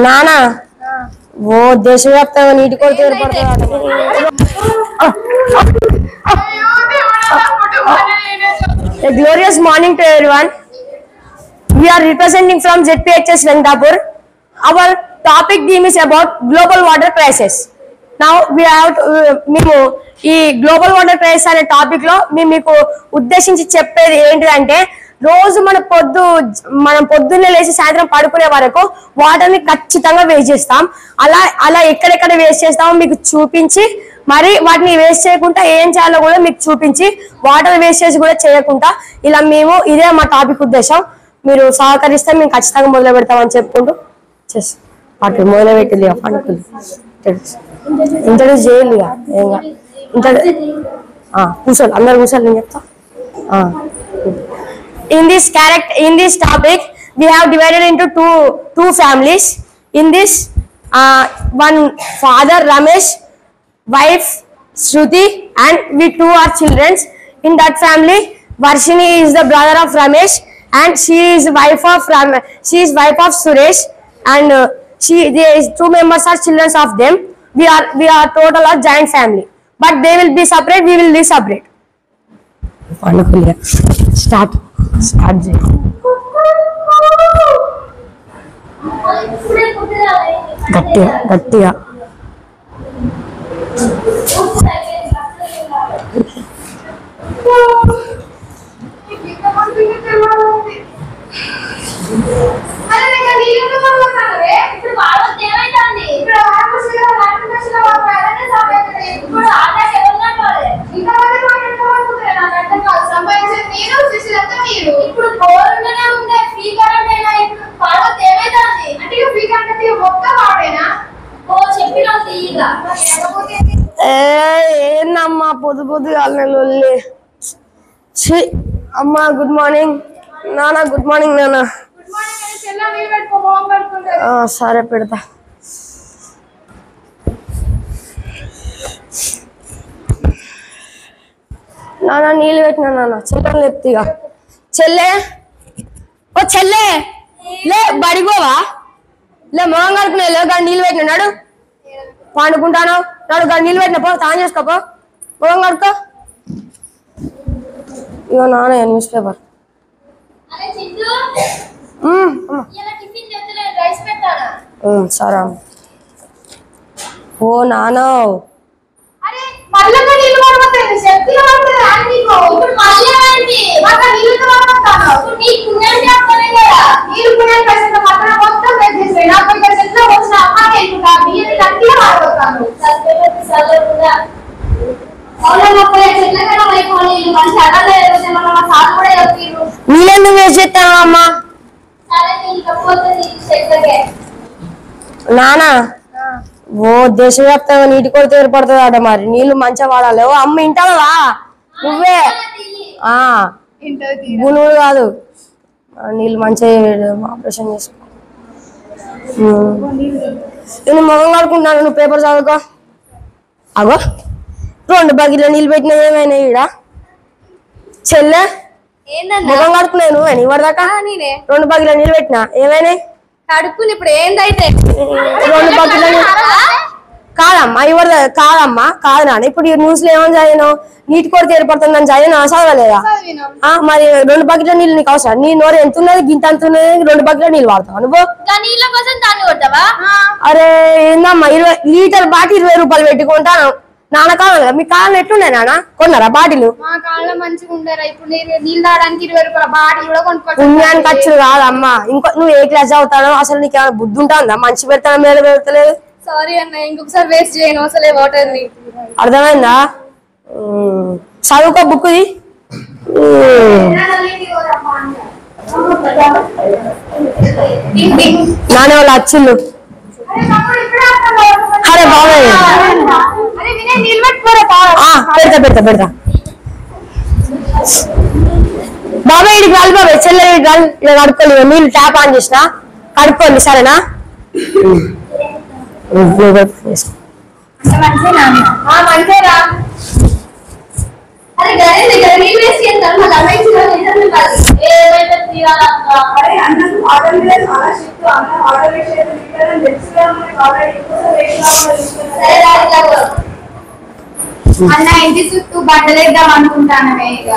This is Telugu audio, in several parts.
నానా ఓ దేశవ్యాప్తంగా నీటి కొరత ఏర్పడుతుంది. A glorious morning to everyone. We are representing from ZPHS Venkatapur. Our topic theme is about global water crisis. Now we have మేము ఈ గ్లోబల్ వాటర్ క్రైసిస్ అనే టాపిక్ లో మేము మీకు ఉద్దేశించి చెప్పేది ఏంటిదంటే రోజు మనం పొద్దున్నే లేచి సాయంత్రం పడుకునే వరకు వాటర్ ని ఖచ్చితంగా వేస్ట్ చేస్తాం. అలా ఎక్కడెక్కడ వేస్ట్ చేస్తామో మీకు చూపించి మరి వాటిని వేస్ట్ చేయకుండా ఏం చేయాలో కూడా మీకు చూపించి వాటర్ వేస్టేజ్ కూడా చేయకుండా ఇలా మేము ఇదే మా టాపిక్ ఉద్దేశం. మీరు సహకరిస్తే మేము ఖచ్చితంగా మొదలు పెడతామని చెప్పుకుంటూ వాటి మొదలు పెట్టింది అనుకుంది ఇంట్రడ్యూస్ చేయాలి. కూర్చోండి అందరు కూర్చోండి నేను చెప్తా. In this topic we have divided into two families. In this one father Ramesh, wife Shruti, and we two are children. In that family Varshini is the brother of Ramesh and she is wife of Suresh, and two members are children of them. We are total a giant family, but they will be separate, we will be separate. Wonderful. Start గట్టిగా ఏందమ్మా పొద్దుగా అమ్మా. గుడ్ మార్నింగ్ నానా. గుడ్ మార్నింగ్ నానా. సరే పెడతా. నానా నీళ్ళు పెట్టినా నాన్న. చెల్లెని చెప్తీగా. చెల్లె ఓ చెల్లె లే బడిగోవా లే మొహం కడుపునే లే గాడి నీళ్ళు పెట్టినాడు పండుకుంటాను నాడు గాడి నీళ్ళు పెట్టిన పో తాను చేసుకోపో మొహం కడుకో. ఇగో నాన్న న్యూస్ పేపర్. సరే ఓ నాన్న నీళ్ళెందుకు వేస్ట్ చేస్తాను అమ్మా. నానా ఓ దేశవ్యాప్తంగా నీటి కొరత ఏర్పడుతుంది అట. మరి నీళ్లు మంచిగా వాడాలి. ఓ అమ్మ ఇంటావా నువ్వే గునువులు కాదు నీళ్ళు మంచిగా ఆపరేషన్ చేసుకో. నేను మొహం కడుకుంటాను నువ్వు పేపర్ చదువుకో. అగో 2 బకెట్ల నీళ్ళు పెట్టినా ఏమైనా ఈడ చెల్లె మొహం కడుకున్నాను నువ్వేనా ఇవ్వదాకా 2 బకెట్ల నీళ్ళు పెట్టినా ఏమైనా కడుక్కుని ఇప్పుడు ఏందైతే 2 బకెట్ల కాదమ్మా ఇవ్వదు కాదమ్మా కాదు నాన్న. ఇప్పుడు ఈ న్యూస్ లో ఏమని చదివినావు నీటి కొరత ఏర్పడుతుందని చదివినా చదవలేదా? మరి 2 బకెట్ల నీళ్ళు నీకు అవసరం. నీ నోరు ఎంత ఉన్నది గింత అంత ఉన్నది 2 బకెట్ల నీళ్ళు వాడతావు నువ్వు. అరే ఏందమ్మా 20 లీటర్ బాటి 20 రూపాయలు పెట్టుకుంటాను. నాన్న కావాలి మీ కాళ్ళు ఎట్లున్నాయి నాన్న కొన్నారా బాటిలు? పుణ్యానికి ఖర్చులు కాదమ్మా. ఇంకో నువ్వు ఏ క్లాస్ చదువుతానో అసలు నీకు ఏమైనా బుద్ధి ఉంటుందా? మంచి పెడతాను మీద పెడతలేదు. సారీ అన్న ఇంకొకసారి వేస్ట్ చేయను అసలే వాటర్ ని. అర్థమైందా? చదువుకో బుక్ది. నానే వాళ్ళు వచ్చిండు. అరే బాబాయ్ పెడతా బాబాయ్ ఇడికి రాలి బాబాయ్ చెల్లె ఇలా కడుక్కోలేదు. నీళ్ళు ట్యాప్ ఆన్ చేసిన కడుక్కోండి సరేనా? అరే గరే దగ్గర నీళ్ళు వేసి చేస్తారు మళ్ళీ అరే అన్నం ఆర్డర్ మీద చాలా షిఫ్ట్ అన్నం ఆర్డర్ చేసేది ఇక్కడ తెలుసుగా ఆల్రెడీ అన్న ఇంటి చుట్టూ బట్టలు వేద్దాం అనుకుంటానమే ఇక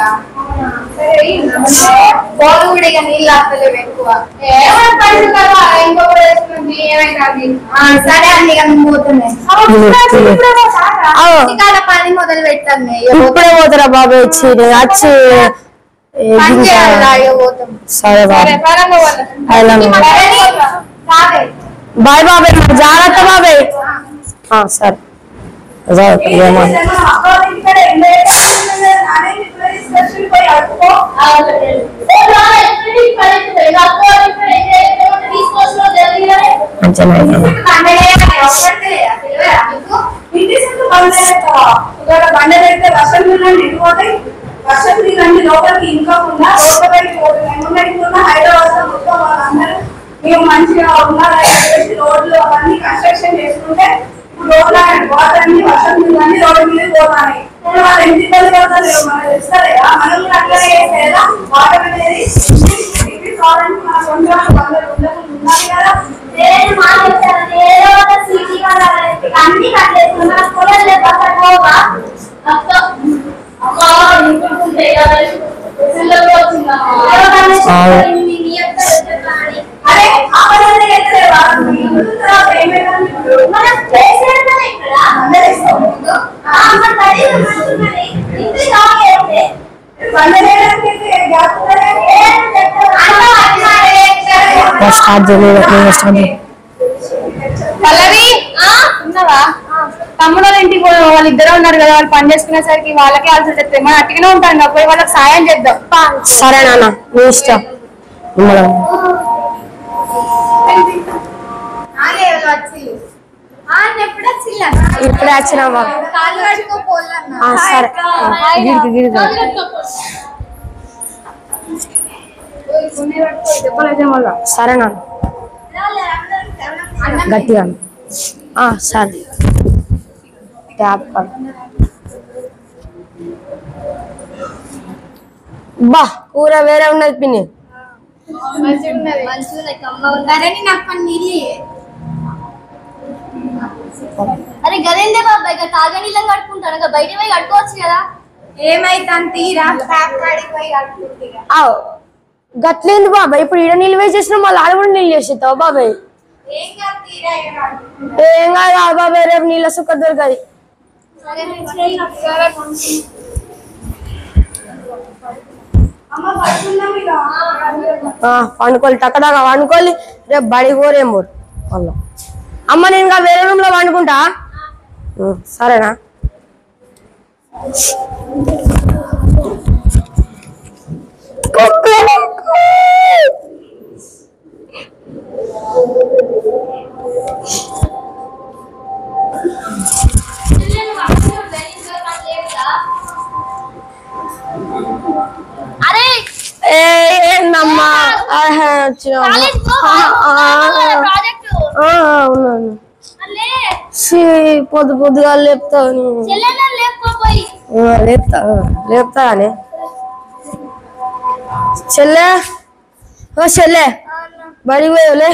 బోర్డు కూడా ఇక నీళ్ళు వస్తలేవు ఎక్కువ ఏమైనా పడుతుందా ఇంకొకటి వేసుకుంది ఏమైతుంది సరే అండి ఇక మేము పోతున్నాయి పని మొదలు పెట్టాను ఇప్పుడే పోతారా బాబాయ్ వచ్చి సరే బాబాయ్ బాయ్ బాబాయ్ జాగ్రత్త బాబాయ్ సరే బండ పెడితే వర్షం నీళ్ళు నిండిపోతాయి వర్షం నీళ్ళన్నీ లోపలికి ఇంకకుండా రోడ్ల బయటకు పోతున్నాయి హైదరాబాద్ లో మొత్తం వాళ్ళందరూ మేము మంచిగా ఉండాలని రోడ్లు అవన్నీ కన్స్ట్రక్షన్ చేసుకుంటే రోడ్ల వాటర్ అన్ని వర్షం నీళ్ళన్నీ రోడ్డు మీద పోతాయి వాళ్ళు ఎంత ఇబ్బంది పడతారు మనకు తెలుస్తలేదా మనం కూడా అట్లనే చేసేదా వాటర్ అనేది కావాలంటే మన సొంత వందలు ఉండాలి కదా అన్ని కట్టేసుకున్నా పొలాలు పోవా అరే పల్లవి ఉన్నావా తమ్ముడు ఇంటికి వాళ్ళిద్దరే ఉన్నారు కదా వాళ్ళు పని చేసుకునేసరికి వాళ్ళకే ఆల్సి చెప్తాయి మనం అట్టిగానే ఉంటాం కదా పోయి వాళ్ళకి సాయం చేద్దాం సరే నాన్న నీ ఇష్టం ఇప్పుడే వచ్చినా సరే సరే నాన్న గట్టిగా సరే ట్యాప్ బా కూర వేరే ఉన్నది పిన్ని అరే గదేందే బాబాయ్ ఇక తాగా నీళ్ళని కట్టుకుంటాను ఇక బయట పోయి కట్టుకోవచ్చు కదా ఏమైతాను తీరా పోయి కట్టుకుంటే గట్లేంది బాబాయ్ ఇప్పుడు ఈడ నీళ్ళు వేసి చేసినా మళ్ళీ ఆడ కూడా నీళ్ళు చేసేస్తావు బాబాయ్ ఏం కాదు బాబాయ్ రేపు నీళ్ళ సుక్క దొరకది పండుకోవాలి టక్కదాకా వండుకోవాలి రేపు బడి కోరేం పోరు వాళ్ళ అమ్మ నేను ఇంకా వేరే రూమ్ లో వండుకుంటా సరేనా అరే ఏందమ్మా పొద్దు పొద్దుగా లేపుతావు లేపుతా అని చెల్లె చెల్లె బడి పోయలే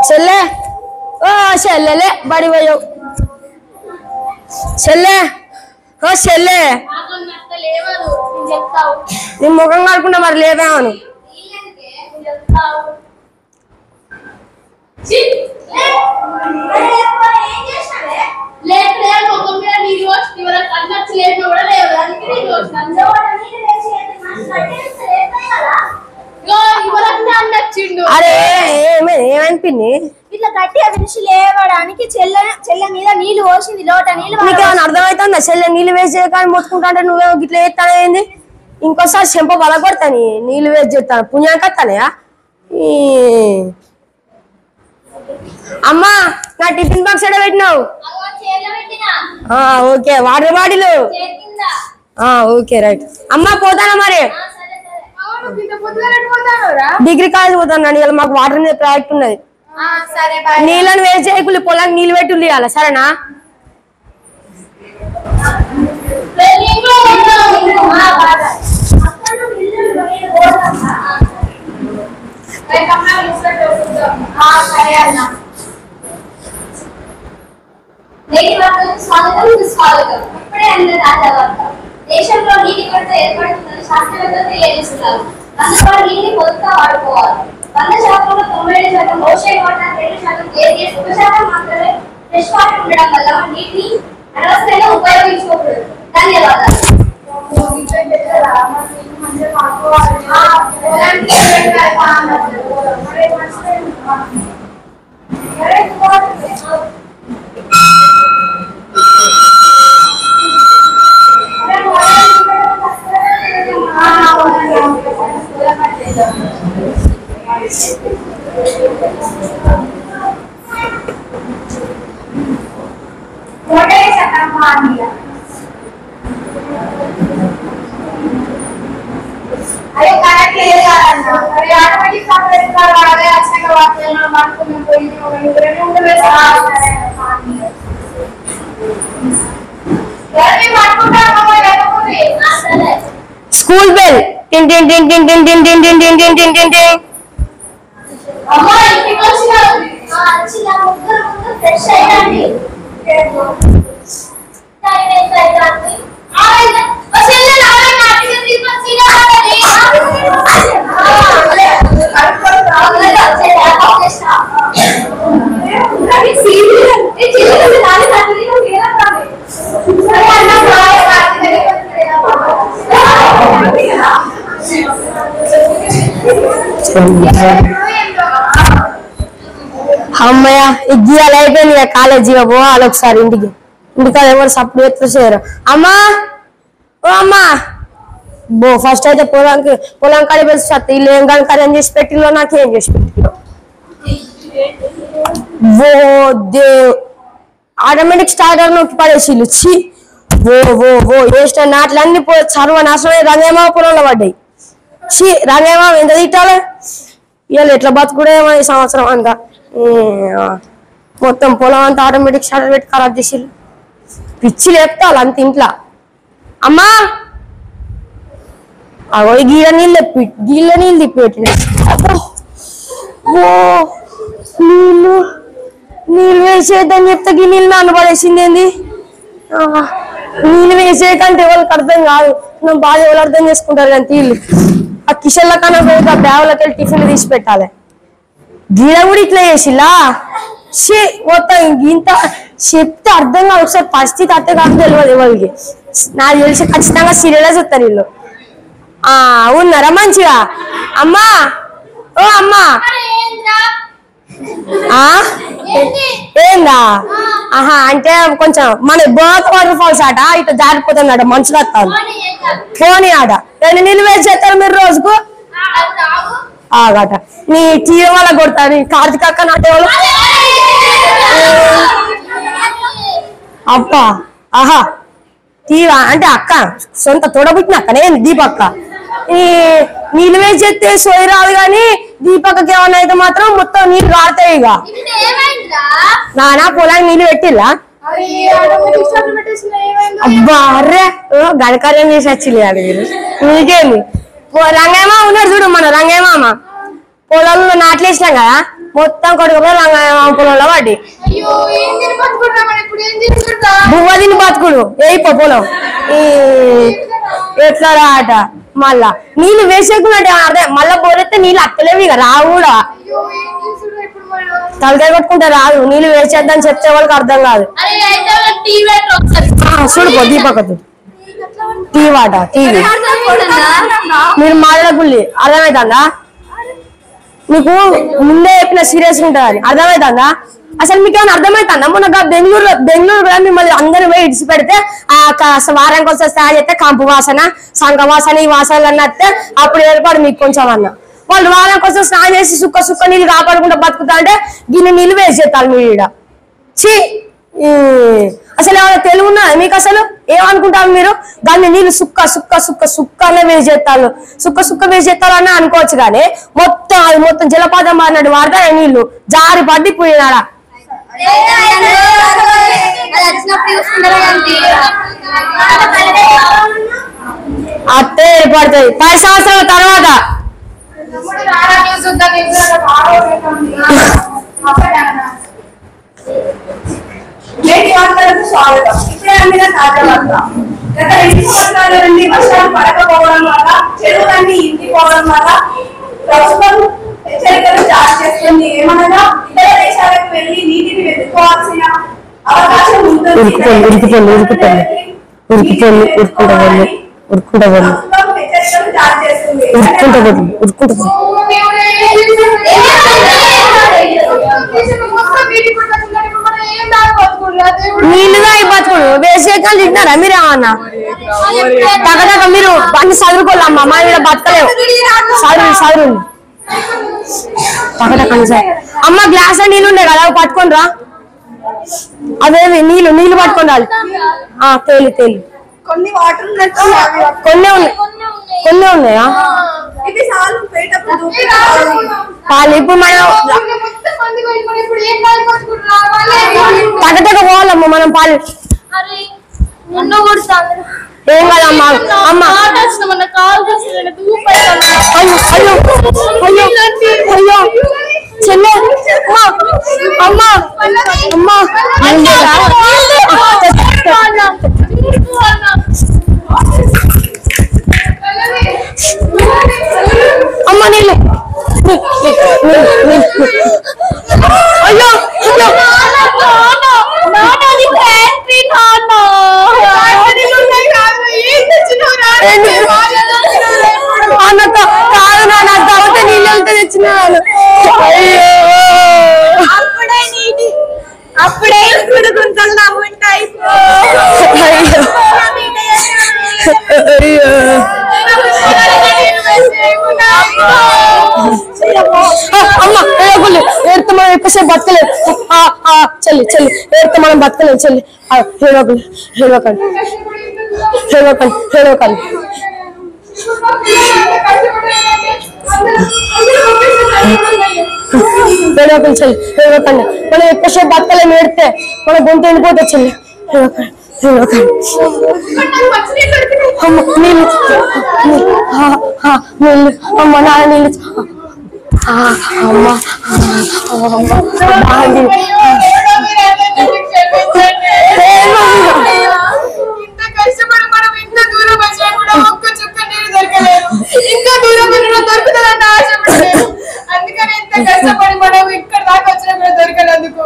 చెల్లె చెల్లెలే బడి పోయావు చెల్లె చెల్లె నీ ముఖం కడుకుంటా మరి లేవేమను అరే ఏమనిపింది ఇట్లా గట్టిగా వినిచి లేవడానికి చెల్లె మీద నీళ్లు పోసింది లోట నీళ్ళు నీకేమైనా అర్థమవుతుందా చెల్లె నీళ్ళు వేసి కానీ మొత్తుకుంటా అంటే నువ్వే గిట్లా వేస్తానేంది ఇంకోసారి చెంప బలపడతాను నీళ్ళు వేసి చేస్తాను పుణ్యాకత్తానే అమ్మా నా టిఫిన్ బాక్స్ ఎడ పెట్టినావు okay water bottle okay right అమ్మా పోతానా మరి డిగ్రీ కాలేజ్ పోతాను ఇలా మాకు వాటర్ మీద ప్రాజెక్ట్ ఉన్నది నీళ్ళని వేసి చేయకులు పొలానికి నీళ్ళు పెట్టి ఇవ్వాలి సరేనా స్వాగతం. ఇప్పుడే అందరూ తాజా వార్త. దేశంలో నీటి కొరత ఏర్పడుతుందని శాస్త్రవేత్తలు తెలియజేస్తున్నారు. అందువల్ల నీటిని పొదుపుగా వాడుకోవాలి. 100% 97% ఓషన్ వాటర్, 2% కేజీఎస్, 1% మాత్రమే ఫ్రెష్ వాటర్ ఉండడం వల్ల నీటిని అనవసరంగా ఉపయోగించుకోకూడదు. ధన్యవాదాలు. అరే కరెక్ట్ లేదు కాదన్నా. మరి ఆటోమేటిక్ సాఫ్ట్వేర్ ద్వారా అదే అచ్చగా వార్తలను మార్చుకుని పోయింది. ఒక 2 ఉండవే సార్. ఎవరి మార్చుకుంటామో లేకపోతే సరే. స్కూల్ బెల్ టిన్ టిన్ టిన్ టిన్ టిన్ టిన్ టిన్ టిన్ టిన్ టిన్ టిన్ టిన్ టిన్. అమ్మ ఇంటికి వచ్చినారు. వచ్చిన ముగ్గురు ఫ్రెష్ అయ్యండి. టైం అయిపోయింది. ఆయిల్ వసెల్ల నావే నాటికి తీసుకొచ్చినా అని. అమ్మయ్య ఇగ్గియాలు అయిపోయింది కాలేజీ పోవాలి ఒకసారి ఇంటికాడ ఎవరు సపోర్ట్ చేయరు. అమ్మా ఓ అమ్మా బో ఫస్ట్ అయితే పొలం కాడి పెట్టి వస్తే వీళ్ళు ఏం కానీ కర్రీ చేసి పెట్టిలో నాకేం చేసి పెట్టిలో ఓ దేవ్ ఆటోమేటిక్ స్టార్టర్ నొక్కి పడేసిళ్ళు చి ఓ ఓ ఓ వేస్ట్ నాట్లన్నీ సర్వనాశనమై రంగేమా పొలంలో పడ్డాయి. చి రంగేమా ఎంత తిట్టాలి ఇవాళ ఎట్లా బతుకుడేమో ఈ సంవత్సరం అంతా మొత్తం పొలం అంతా ఆటోమేటిక్ స్టార్టర్ పెట్టి ఖరాబ్ చేసిళ్ళు. పిచ్చి లేపుతారు అంత ఇంట్లో. అమ్మా అగో గీల నీళ్ళు తిప్పిపెట్టిన ఓ నీళ్ళు వేసేద్దని చెప్తే గీ నీళ్ళు నానబడేసింది ఏంది. నీళ్ళు వేసేయకంటే ఎవరికి అర్థం కాదు. నువ్వు బాగా ఎవరు అర్థం చేసుకుంటారు కానీ తీళ్ళు ఆ కిషన్ల కన్నా పోయి ఆ బ్యాగులకి వెళ్ళి టిఫిన్లు తీసి పెట్టాలి. గీడ కూడా ఇట్లా చేసిలా మొత్తం ఇంత చెప్తే అర్థం కాదు. ఒకసారి పరిస్థితి అర్థం కాదు తెలియదు ఎవరికి. నాకు తెలిసి ఖచ్చితంగా సీరియల్గా చూస్తారు వీళ్ళు. ఉన్నారా మంచిగా? అమ్మా ఓ అమ్మా ఏందా ఆహా అంటే కొంచెం మన బోత్ వాటర్ ఫాల్స్ ఆట ఇట్లా జారిపోతున్నాడు మనుషులు వస్తాను పోనీ ఆట 2 నీళ్ళు వేసి చేస్తారు మీరు రోజుకు ఆగట నీ టీవీ వాళ్ళ కొడతారు నీ కార్తీక అక్క నాటే వాళ్ళు అబ్బా ఆహా టీవా అంటే అక్క సొంత తోడబుట్టిన అక్కనే దీపక్క ఈ నీళ్ళు వేసి చేస్తే సోయి రాదు కానీ దీపక్కకి ఏమన్నా అయితే మాత్రం మొత్తం నీళ్ళు కారుతాయి. ఇక నానా పొలానికి నీళ్ళు పెట్టిల్లా అబ్బా అర్రే గణకార్యం చేసి వచ్చింది అది మీరు నీకేమి రంగయ్యమా ఉన్నాడు చూడు మన రంగయ్యమామ పొలంలో నాట్లేసినాం కదా మొత్తం కొడుకు రంగయ్యమామ పొలంలో పడి బువ్వ తిని బతుకుడు ఏయిపో పొలం ఎట్లా రాట మళ్ళా నీళ్ళు వేసేకున్నట్టు అదే మళ్ళా బోరెత్తే నీళ్ళు అత్తలేవు ఇక రావు కూడా తలకాయ కొట్టుకుంటే రాదు నీళ్ళు వేసేద్దని చెప్తే వాళ్ళకి అర్థం కాదు. చూడుకో దీపకతు టీవీ ఆట టీవీ మీరు మాట్లాడకుల్లి అర్థమవుతుందా మీకు ముందే చెప్పిన సీరియస్ ఉంటుందని అర్థమవుతుందా అసలు మీకు ఏమైనా అర్థమవుతుందా మొన్న బెంగళూరు కూడా మిమ్మల్ని అందరూ పోయి ఇడిచి పెడితే వారానికి వస్తే స్టార్ట్ చేస్తే కంపు వాసన సంఘ వాసన ఈ వాసనలు అన్న వస్తే అప్పుడు ఏర్పాటు మీకు కొంచెం అన్న వాళ్ళు వారానికి వస్తే స్నానం చేసి సుక్క నీళ్ళు కాపాడుకుంటూ బతుకుతా అంటే గిన్నె నీళ్ళు వేసేస్తారు మీరు ఈడ చి అసలు ఏమైనా తెలుగు ఉన్నా మీకు అసలు ఏమనుకుంటారు మీరు దాన్ని నీళ్ళు సుక్కనే వేసి చేస్తారు సుక్క వేసి చేస్తారు అని అనుకోవచ్చు కానీ మొత్తం జలపాతం మారినట్టు వాడతా నీళ్లు జారి పడ్డి పోయినాడా అత్తే ఏర్పడుతుంది 10 సంవత్సరాల తర్వాత. నేటి వార్తలకు స్వాగతం. ఇప్పుడే అందిన తాజా వార్త. గత 2 సంవత్సరాల నుండి వర్షాలు పడకపోవడం వల్ల చెరువులన్నీ ఇంకిపోవడం వల్ల ప్రభుత్వం హెచ్చరికలు జారీ చేస్తుంది. ఏమనగా ఇతర దేశాలకు వెళ్లి నీటిని వెతుక్కోవాల్సిన అవకాశం ఉంటుంది. ప్రభుత్వం హెచ్చరికలు జారీ చేస్తుంది. నీళ్ళుగా బతుకుడు వేసేకాలు తింటారా మీరు? ఏమన్నా తగ్గదాక మీరు అన్ని చదువుకోవాలమ్మా, మా మీద బతకలేవు. చదువు అమ్మ గ్లాస్ లో నీళ్ళు ఉండే కదా పట్టుకొని రా. అదేవి నీళ్ళు పట్టుకొని రాలి. తేలి కొన్ని వాటర్ కొన్ని ఉన్నాయా? పాలు ఇప్పుడు మనం తగ్గ పోవాలమ్మా మనం పాలు. ఏం కాదమ్మా. అమ్మ అయ్యో చెల్లె అమ్మా అమ్మ నీళ్ళు. అయ్యో అన్నతో కాదు నాన్న తర్వాత నీళ్ళు వెళ్తే తెచ్చిన వాళ్ళు. అప్పుడే గుంతలు నవ్వుంటాయి. అమ్మ ఏడుతో మనం ఎక్కువసేపు బతకలేదు. చెల్లి ఏడుతో మనం బతకలేదు. చెల్లి హేళకండి. చెల్లి హేళకండి. మనం ఎక్కువసేపు బతకలేము. ఏడితే మన గొంతు ఎండిపోతే చెల్లి అమ్మ నీళ్ళు అమ్మ నా నీళ్ళు అమ్మ కష్టపడి మనం ఇంత దూరం వచ్చినా కూడా ఒక్క చుక్క నీరు దొరకలేదు. ఇంకా దూరం దొరుకుతుందని ఆశపడలేదు. అందుకని ఇంత కష్టపడి మనం ఇక్కడ దాకా వచ్చినా కూడా దొరకనందుకు,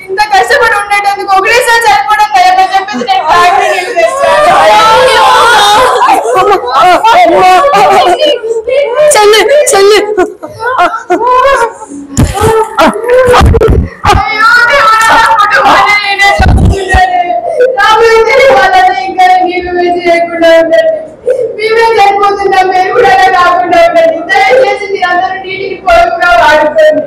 ఇంత కష్టపడి ఉండేటందుకు ఒకటేసారి చనిపోవడం దయమని చెప్పేసి నేను ఫ్యాక్టరీ నీళ్ళు తెచ్చాను. చెల్లి ఇంకా నీళ్ళు వేసి లేకుండా ఉండండి. మేమే చనిపోతున్నాం, మీరు కూడా కాకుండా ఉండండి. దయచేసి మీరు అందరూ నీటికి పొరుగుగా వాడుకోండి.